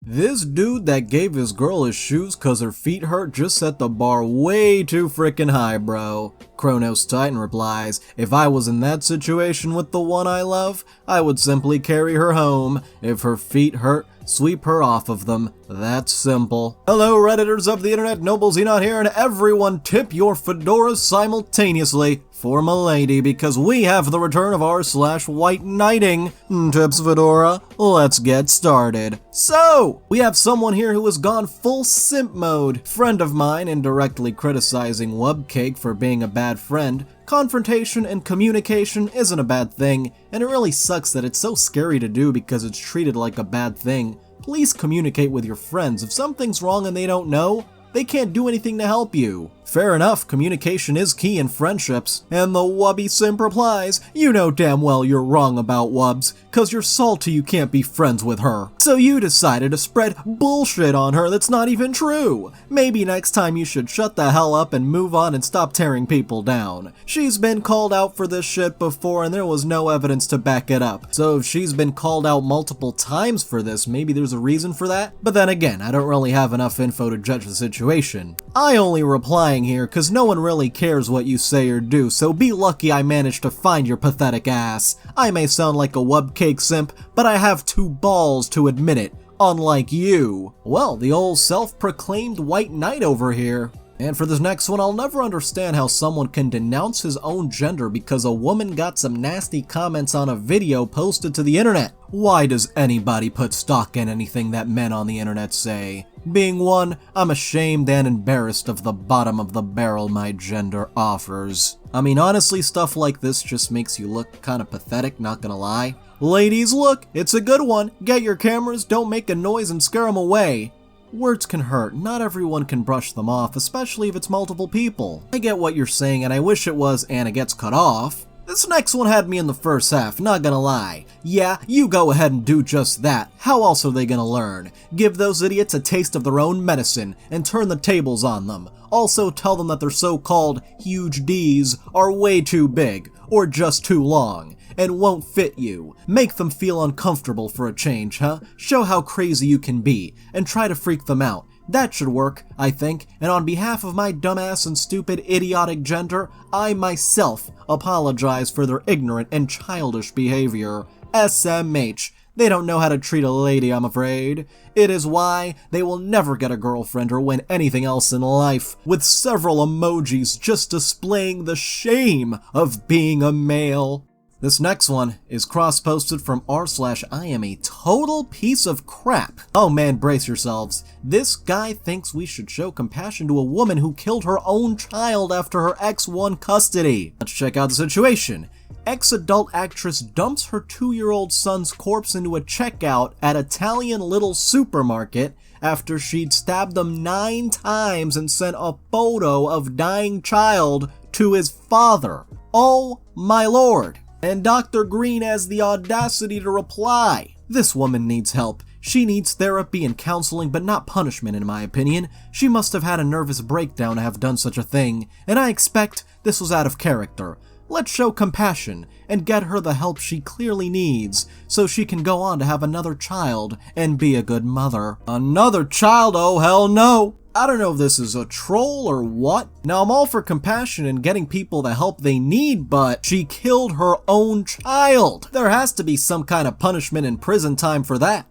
This dude that gave his girl his shoes cause her feet hurt just set the bar way too frickin' high, bro. Chronos Titan replies, if I was in that situation with the one I love, I would simply carry her home. If her feet hurt, sweep her off of them. That's simple. Hello Redditors of the internet, Noble Xenon here, and everyone tip your fedoras simultaneously for Milady because we have the return of r/Whiteknighting. Tips Fedora, let's get started. So, we have someone here who has gone full simp mode. Friend of mine indirectly criticizing Wubcake for being a bad friend. Confrontation and communication isn't a bad thing, and it really sucks that it's so scary to do because it's treated like a bad thing. Please communicate with your friends. If something's wrong and they don't know, they can't do anything to help you. Fair enough, communication is key in friendships. And the Wubby simp replies, you know damn well you're wrong about Wubs, cause you're salty you can't be friends with her. So you decided to spread bullshit on her that's not even true. Maybe next time you should shut the hell up and move on and stop tearing people down. She's been called out for this shit before and there was no evidence to back it up. So if she's been called out multiple times for this, maybe there's a reason for that? But then again, I don't really have enough info to judge the situation. I only replying here cause no one really cares what you say or do, so be lucky I managed to find your pathetic ass. I may sound like a Wubcake simp, but I have two balls to admit it, unlike you. Well, the old self-proclaimed white knight over here. And for this next one, I'll never understand how someone can denounce his own gender because a woman got some nasty comments on a video posted to the internet. Why does anybody put stock in anything that men on the internet say? Being one, I'm ashamed and embarrassed of the bottom of the barrel my gender offers. I mean, honestly, stuff like this just makes you look kinda pathetic, not gonna lie. Ladies, look, it's a good one. Get your cameras, don't make a noise and scare them away. Words can hurt, not everyone can brush them off, especially if it's multiple people. I get what you're saying and I wish it was Anna gets cut off. This next one had me in the first half, not gonna lie. Yeah, you go ahead and do just that. How else are they gonna learn? Give those idiots a taste of their own medicine and turn the tables on them. Also tell them that their so-called huge D's are way too big, or just too long, and won't fit you. Make them feel uncomfortable for a change, huh? Show how crazy you can be, and try to freak them out. That should work, I think, and on behalf of my dumbass and stupid idiotic gender, I myself apologize for their ignorant and childish behavior. SMH. They don't know how to treat a lady, I'm afraid. It is why they will never get a girlfriend or win anything else in life, with several emojis just displaying the shame of being a male. This next one is cross-posted from r/I am a total piece of crap. Oh man, brace yourselves. This guy thinks we should show compassion to a woman who killed her own child after her ex won custody. Let's check out the situation. Ex-adult actress dumps her 2-year-old son's corpse into a checkout at Italian Little Supermarket after she'd stabbed him 9 times and sent a photo of dying child to his father. Oh my lord. And Dr. Green has the audacity to reply. This woman needs help. She needs therapy and counseling, but not punishment in my opinion. She must have had a nervous breakdown to have done such a thing, and I expect this was out of character. Let's show compassion and get her the help she clearly needs so she can go on to have another child and be a good mother. Another child? Oh hell no! I don't know if this is a troll or what. Now I'm all for compassion and getting people the help they need, but she killed her own child. There has to be some kind of punishment and prison time for that.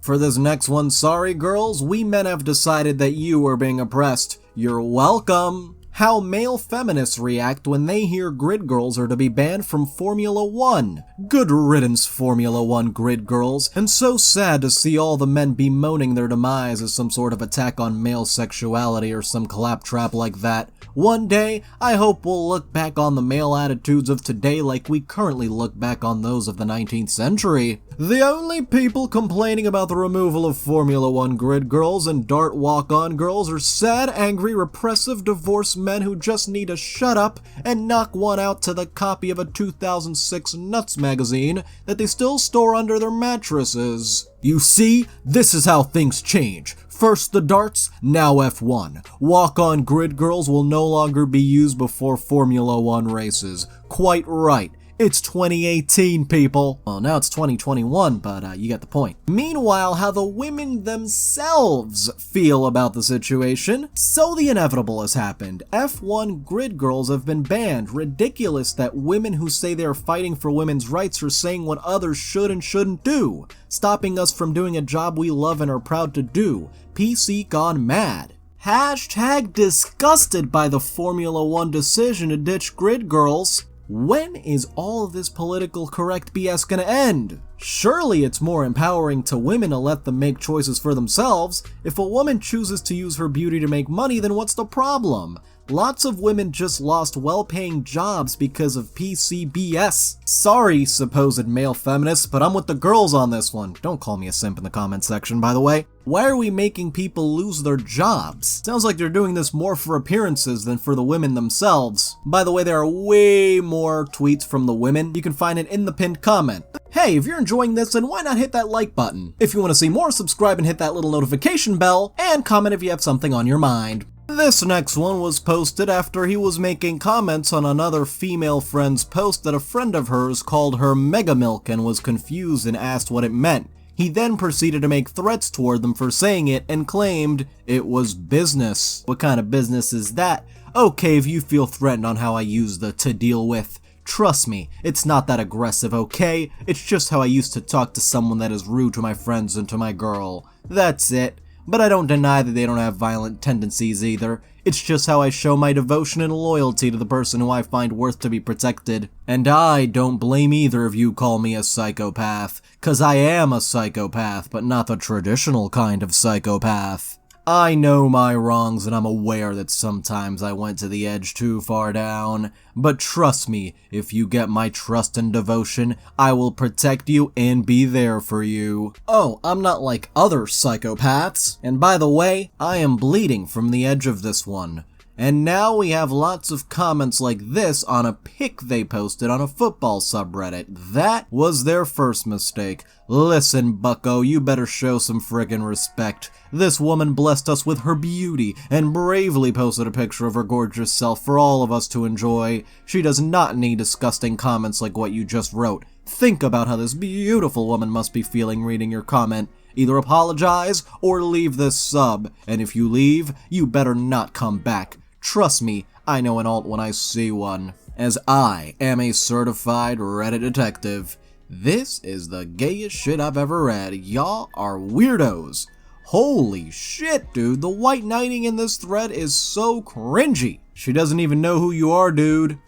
For this next one, sorry girls, we men have decided that you are being oppressed. You're welcome. How male feminists react when they hear grid girls are to be banned from Formula 1. Good riddance, Formula 1 grid girls, and so sad to see all the men bemoaning their demise as some sort of attack on male sexuality or some claptrap like that. One day, I hope we'll look back on the male attitudes of today like we currently look back on those of the 19th century. The only people complaining about the removal of Formula 1 grid girls and dart walk-on girls are sad, angry, repressive, divorced men who just need to shut up and knock one out to the copy of a 2006 Nuts magazine that they still store under their mattresses. You see, this is how things change. First the darts, now F1. Walk-on grid girls will no longer be used before Formula 1 races. Quite right. It's 2018, people. Well, now it's 2021, but you get the point. Meanwhile, how the women themselves feel about the situation. So the inevitable has happened. F1 grid girls have been banned. Ridiculous that women who say they are fighting for women's rights are saying what others should and shouldn't do, stopping us from doing a job we love and are proud to do. PC gone mad. Hashtag disgusted by the Formula 1 decision to ditch grid girls. When is all of this political correct BS gonna end? Surely it's more empowering to women to let them make choices for themselves. If a woman chooses to use her beauty to make money, then what's the problem? Lots of women just lost well-paying jobs because of PCBS. Sorry, supposed male feminists, but I'm with the girls on this one. Don't call me a simp in the comment section, by the way. Why are we making people lose their jobs? Sounds like they're doing this more for appearances than for the women themselves. By the way, there are way more tweets from the women. You can find it in the pinned comment. Hey, if you're enjoying this, then why not hit that like button? If you want to see more, subscribe and hit that little notification bell, and comment if you have something on your mind. This next one was posted after he was making comments on another female friend's post that a friend of hers called her Mega Milk and was confused and asked what it meant. He then proceeded to make threats toward them for saying it and claimed it was business. What kind of business is that? Okay, if you feel threatened on how I use the to deal with, trust me, it's not that aggressive, okay? It's just how I used to talk to someone that is rude to my friends and to my girl. That's it. But I don't deny that they don't have violent tendencies either. It's just how I show my devotion and loyalty to the person who I find worth to be protected. And I don't blame either of you call me a psychopath, 'cause I am a psychopath, but not the traditional kind of psychopath. I know my wrongs and I'm aware that sometimes I went to the edge too far down, but trust me, if you get my trust and devotion, I will protect you and be there for you. Oh, I'm not like other psychopaths. And by the way, I am bleeding from the edge of this one. And now we have lots of comments like this on a pic they posted on a football subreddit. That was their first mistake. Listen, bucko, you better show some friggin' respect. This woman blessed us with her beauty and bravely posted a picture of her gorgeous self for all of us to enjoy. She does not need disgusting comments like what you just wrote. Think about how this beautiful woman must be feeling reading your comment. Either apologize or leave this sub, and if you leave, you better not come back. Trust me, I know an alt when I see one, as I am a certified Reddit detective. This is the gayest shit I've ever read. Y'all are weirdos. Holy shit, dude, the Whiteknighting in this thread is so cringy. She doesn't even know who you are, dude.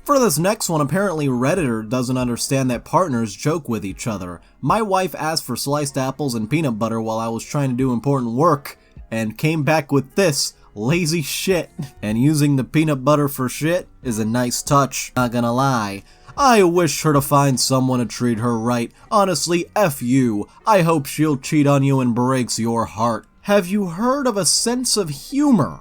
For this next one, apparently Redditor doesn't understand that partners joke with each other. My wife asked for sliced apples and peanut butter while I was trying to do important work, and came back with this. Lazy shit. And using the peanut butter for shit is a nice touch, not gonna lie. I wish her to find someone to treat her right. Honestly, F you. I hope she'll cheat on you and breaks your heart. Have you heard of a sense of humor?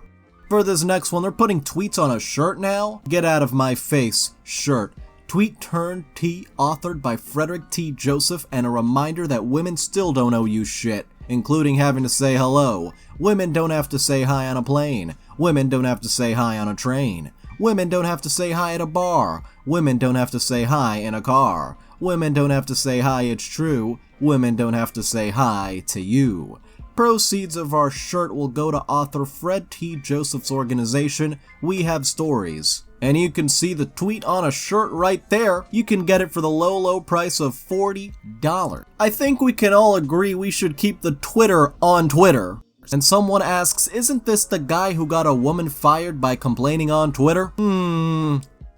For this next one, they're putting tweets on a shirt now? Get out of my face. Shirt. Tweet turned T authored by Frederick T. Joseph, and a reminder that women still don't owe you shit, including having to say hello. Women don't have to say hi on a plane. Women don't have to say hi on a train. Women don't have to say hi at a bar. Women don't have to say hi in a car. Women don't have to say hi, it's true. Women don't have to say hi to you. Proceeds of our shirt will go to author Fred T. Joseph's organization, We Have Stories. And you can see the tweet on a shirt right there. You can get it for the low price of $40. I think we can all agree we should keep the Twitter on Twitter. And someone asks, isn't this the guy who got a woman fired by complaining on Twitter?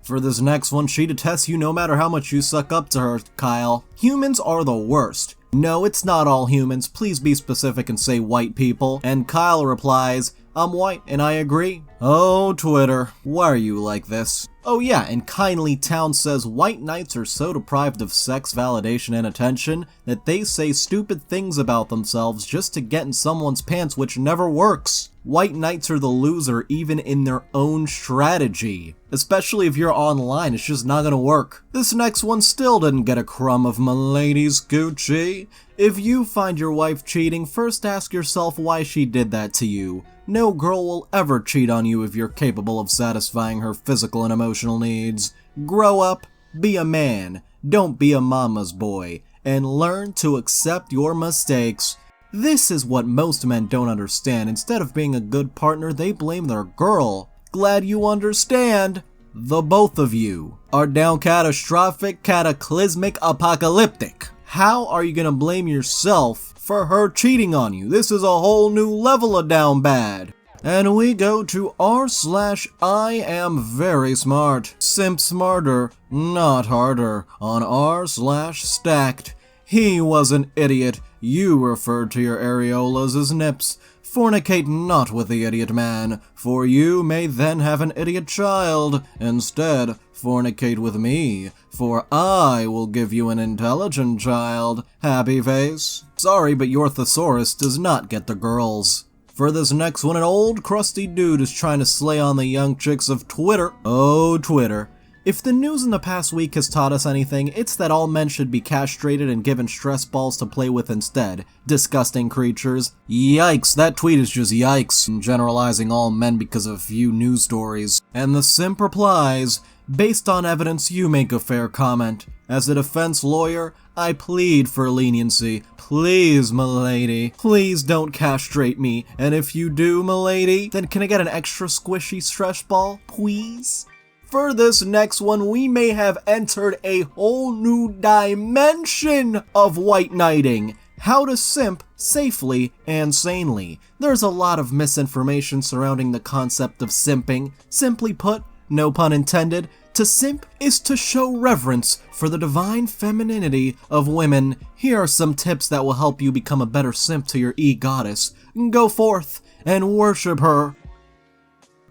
For this next one, she detests you no matter how much you suck up to her, Kyle. Humans are the worst. No, it's not all humans. Please be specific and say white people. And Kyle replies, I'm white and I agree. Oh, Twitter, why are you like this? Oh yeah, and Kindly Town says white knights are so deprived of sex validation and attention that they say stupid things about themselves just to get in someone's pants, which never works. White knights are the loser even in their own strategy. Especially if you're online, it's just not gonna work. This next one still didn't get a crumb of milady's Gucci. If you find your wife cheating, first ask yourself why she did that to you. No girl will ever cheat on you if you're capable of satisfying her physical and emotional needs. Grow up Be a man, don't be a mama's boy, and learn to accept your mistakes. This is what most men don't understand. Instead of being a good partner, they blame their girl. Glad you understand. The both of you are down catastrophic, cataclysmic, apocalyptic. How are you gonna blame yourself for her cheating on you? This is a whole new level of down bad. And we go to r/I am very smart. Simp smarter, not harder, on r/stacked. He was an idiot. You referred to your areolas as nips. Fornicate not with the idiot man, for you may then have an idiot child. Instead, fornicate with me, for I will give you an intelligent child. Happy face? Sorry, but your thesaurus does not get the girls. For this next one, an old crusty dude is trying to slay on the young chicks of Twitter. Oh, Twitter. If the news in the past week has taught us anything, it's that all men should be castrated and given stress balls to play with instead. Disgusting creatures. Yikes, that tweet is just yikes. I'm generalizing all men because of a few news stories. And the simp replies, based on evidence, you make a fair comment. As a defense lawyer, I plead for leniency. Please, m'lady, please don't castrate me. And if you do, m'lady, then can I get an extra squishy stress ball, please? For this next one, we may have entered a whole new dimension of Whiteknighting. How to simp safely and sanely. There's a lot of misinformation surrounding the concept of simping. Simply put, no pun intended, to simp is to show reverence for the divine femininity of women. Here are some tips that will help you become a better simp to your e-goddess. Go forth and worship her.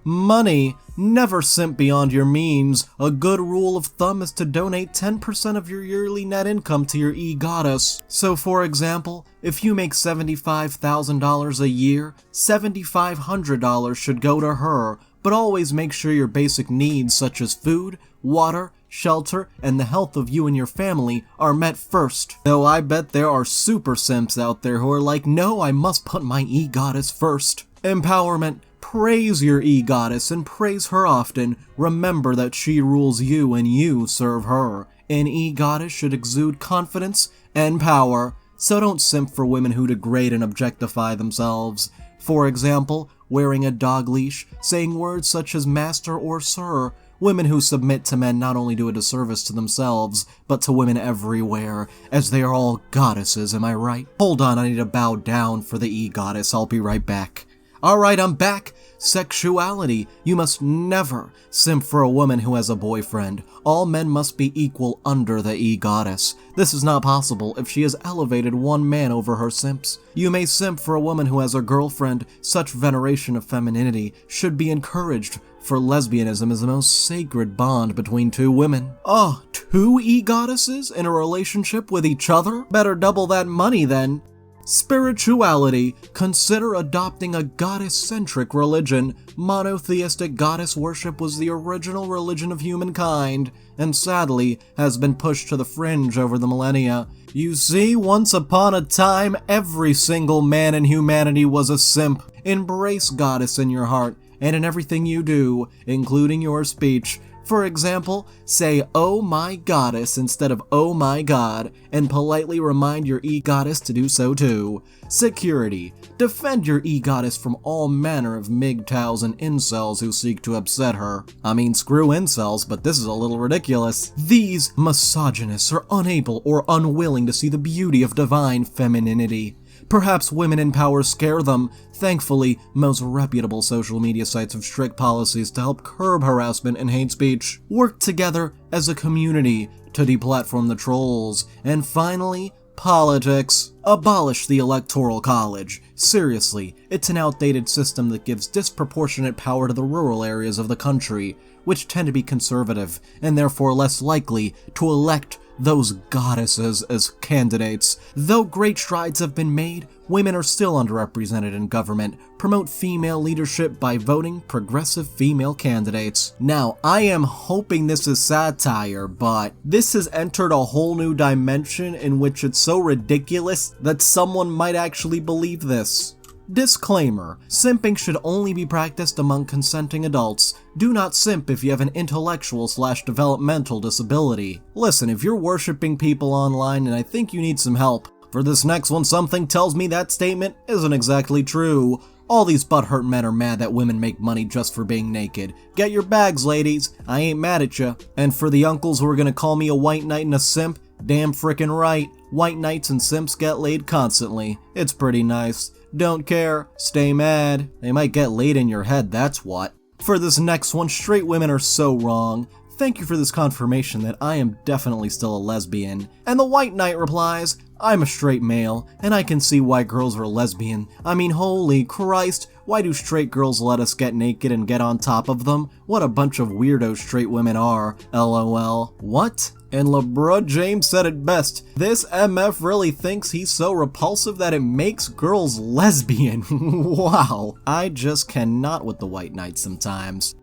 Money. Never simp beyond your means. A good rule of thumb is to donate 10% of your yearly net income to your e-goddess. So for example, if you make $75,000 a year, $7,500 should go to her, but always make sure your basic needs such as food, water, shelter, and the health of you and your family are met first. Though I bet there are super simps out there who are like, no, I must put my e-goddess first. Empowerment. Praise your e-goddess and praise her often. Remember that she rules you and you serve her. An e-goddess should exude confidence and power, so don't simp for women who degrade and objectify themselves. For example, wearing a dog leash, saying words such as master or sir. Women who submit to men not only do a disservice to themselves, but to women everywhere, as they are all goddesses, am I right? Hold on, I need to bow down for the e-goddess, I'll be right back. Alright, I'm back. Sexuality. You must never simp for a woman who has a boyfriend. All men must be equal under the e-goddess. This is not possible if she has elevated one man over her simps. You may simp for a woman who has a girlfriend. Such veneration of femininity should be encouraged, for lesbianism is the most sacred bond between two women. Oh, two e-goddesses in a relationship with each other? Better double that money then. Spirituality. Consider adopting a goddess-centric religion. Monotheistic goddess worship was the original religion of humankind, and sadly has been pushed to the fringe over the millennia. You see, once upon a time, every single man in humanity was a simp. Embrace goddess in your heart, and in everything you do, including your speech. For example, say, oh my goddess instead of oh my god, and politely remind your e-goddess to do so too. Security. Defend your e-goddess from all manner of MGTOWs and incels who seek to upset her. I mean, screw incels, but this is a little ridiculous. These misogynists are unable or unwilling to see the beauty of divine femininity. Perhaps women in power scare them. Thankfully, most reputable social media sites have strict policies to help curb harassment and hate speech. Work together as a community to deplatform the trolls. And finally, politics. Abolish the Electoral College. Seriously, it's an outdated system that gives disproportionate power to the rural areas of the country, which tend to be conservative, and therefore less likely to elect those goddesses as candidates. Though great strides have been made, women are still underrepresented in government. Promote female leadership by voting progressive female candidates. Now, I am hoping this is satire, but this has entered a whole new dimension in which it's so ridiculous that someone might actually believe this. Disclaimer: simping should only be practiced among consenting adults. Do not simp if you have an intellectual/developmental disability. Listen, if you're worshipping people online and I think you need some help, for this next one something tells me that statement isn't exactly true. All these butthurt men are mad that women make money just for being naked. Get your bags, ladies. I ain't mad at ya. And for the uncles who are gonna call me a white knight and a simp, damn frickin' right. White knights and simps get laid constantly. It's pretty nice. Don't care. Stay mad. They might get laid in your head, that's what. For this next one, straight women are so wrong. Thank you for this confirmation that I am definitely still a lesbian. And the white knight replies, I'm a straight male, and I can see why girls are lesbian. I mean, holy Christ, why do straight girls let us get naked and get on top of them? What a bunch of weirdo straight women are, lol. What? And LeBron James said it best, this MF really thinks he's so repulsive that it makes girls lesbian. Wow, I just cannot with the white knight sometimes.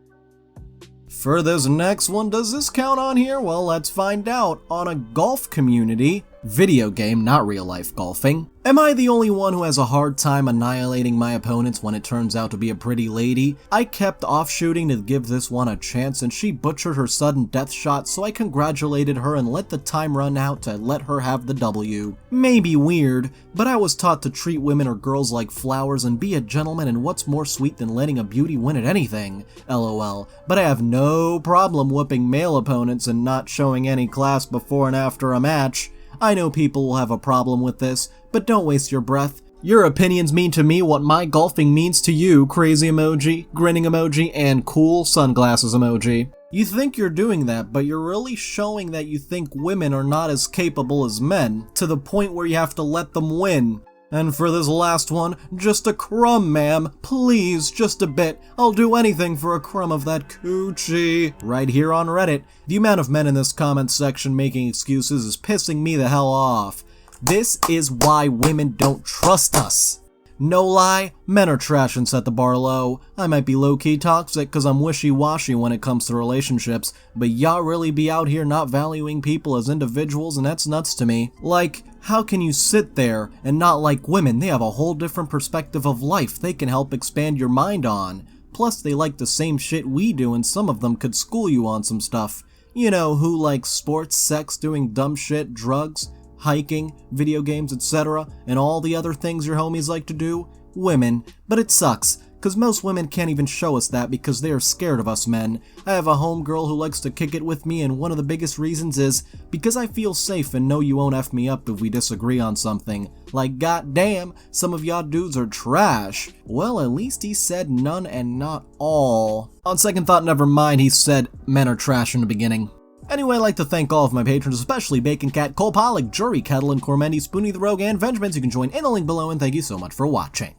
For this next one, does this count on here? Well, let's find out. On a golf community, video game, not real life golfing. Am I the only one who has a hard time annihilating my opponents when it turns out to be a pretty lady? I kept off shooting to give this one a chance and she butchered her sudden death shot, so I congratulated her and let the time run out to let her have the W. Maybe weird, but I was taught to treat women or girls like flowers and be a gentleman, and what's more sweet than letting a beauty win at anything? LOL. But I have no problem whooping male opponents and not showing any class before and after a match. I know people will have a problem with this, but don't waste your breath. Your opinions mean to me what my golfing means to you, crazy emoji, grinning emoji, and cool sunglasses emoji. You think you're doing that, but you're really showing that you think women are not as capable as men, to the point where you have to let them win. And for this last one, just a crumb, ma'am. Please, just a bit. I'll do anything for a crumb of that coochie. Right here on Reddit. The amount of men in this comment section making excuses is pissing me the hell off. This is why women don't trust us. No lie, men are trash and set the bar low. I might be low-key toxic cause I'm wishy-washy when it comes to relationships, but y'all really be out here not valuing people as individuals, and that's nuts to me. Like, how can you sit there and not like women? They have a whole different perspective of life they can help expand your mind on. Plus, they like the same shit we do, and some of them could school you on some stuff. You know, who likes sports, sex, doing dumb shit, drugs, hiking, video games, etc., and all the other things your homies like to do? Women. But it sucks, cause most women can't even show us that because they are scared of us men. I have a homegirl who likes to kick it with me, and one of the biggest reasons is because I feel safe and know you won't F me up if we disagree on something. Like, goddamn, some of y'all dudes are trash. Well, at least he said none and not all. On second thought, never mind, he said men are trash in the beginning. Anyway, I'd like to thank all of my patrons, especially Bacon Cat, Cole Pollock, Jury Kettle, and Cormendi, Spoonie the Rogue, and Vengements. You can join in the link below, and thank you so much for watching.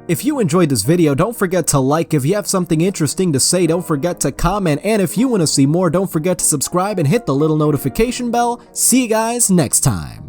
If you enjoyed this video, don't forget to like. If you have something interesting to say, don't forget to comment. And if you want to see more, don't forget to subscribe and hit the little notification bell. See you guys next time.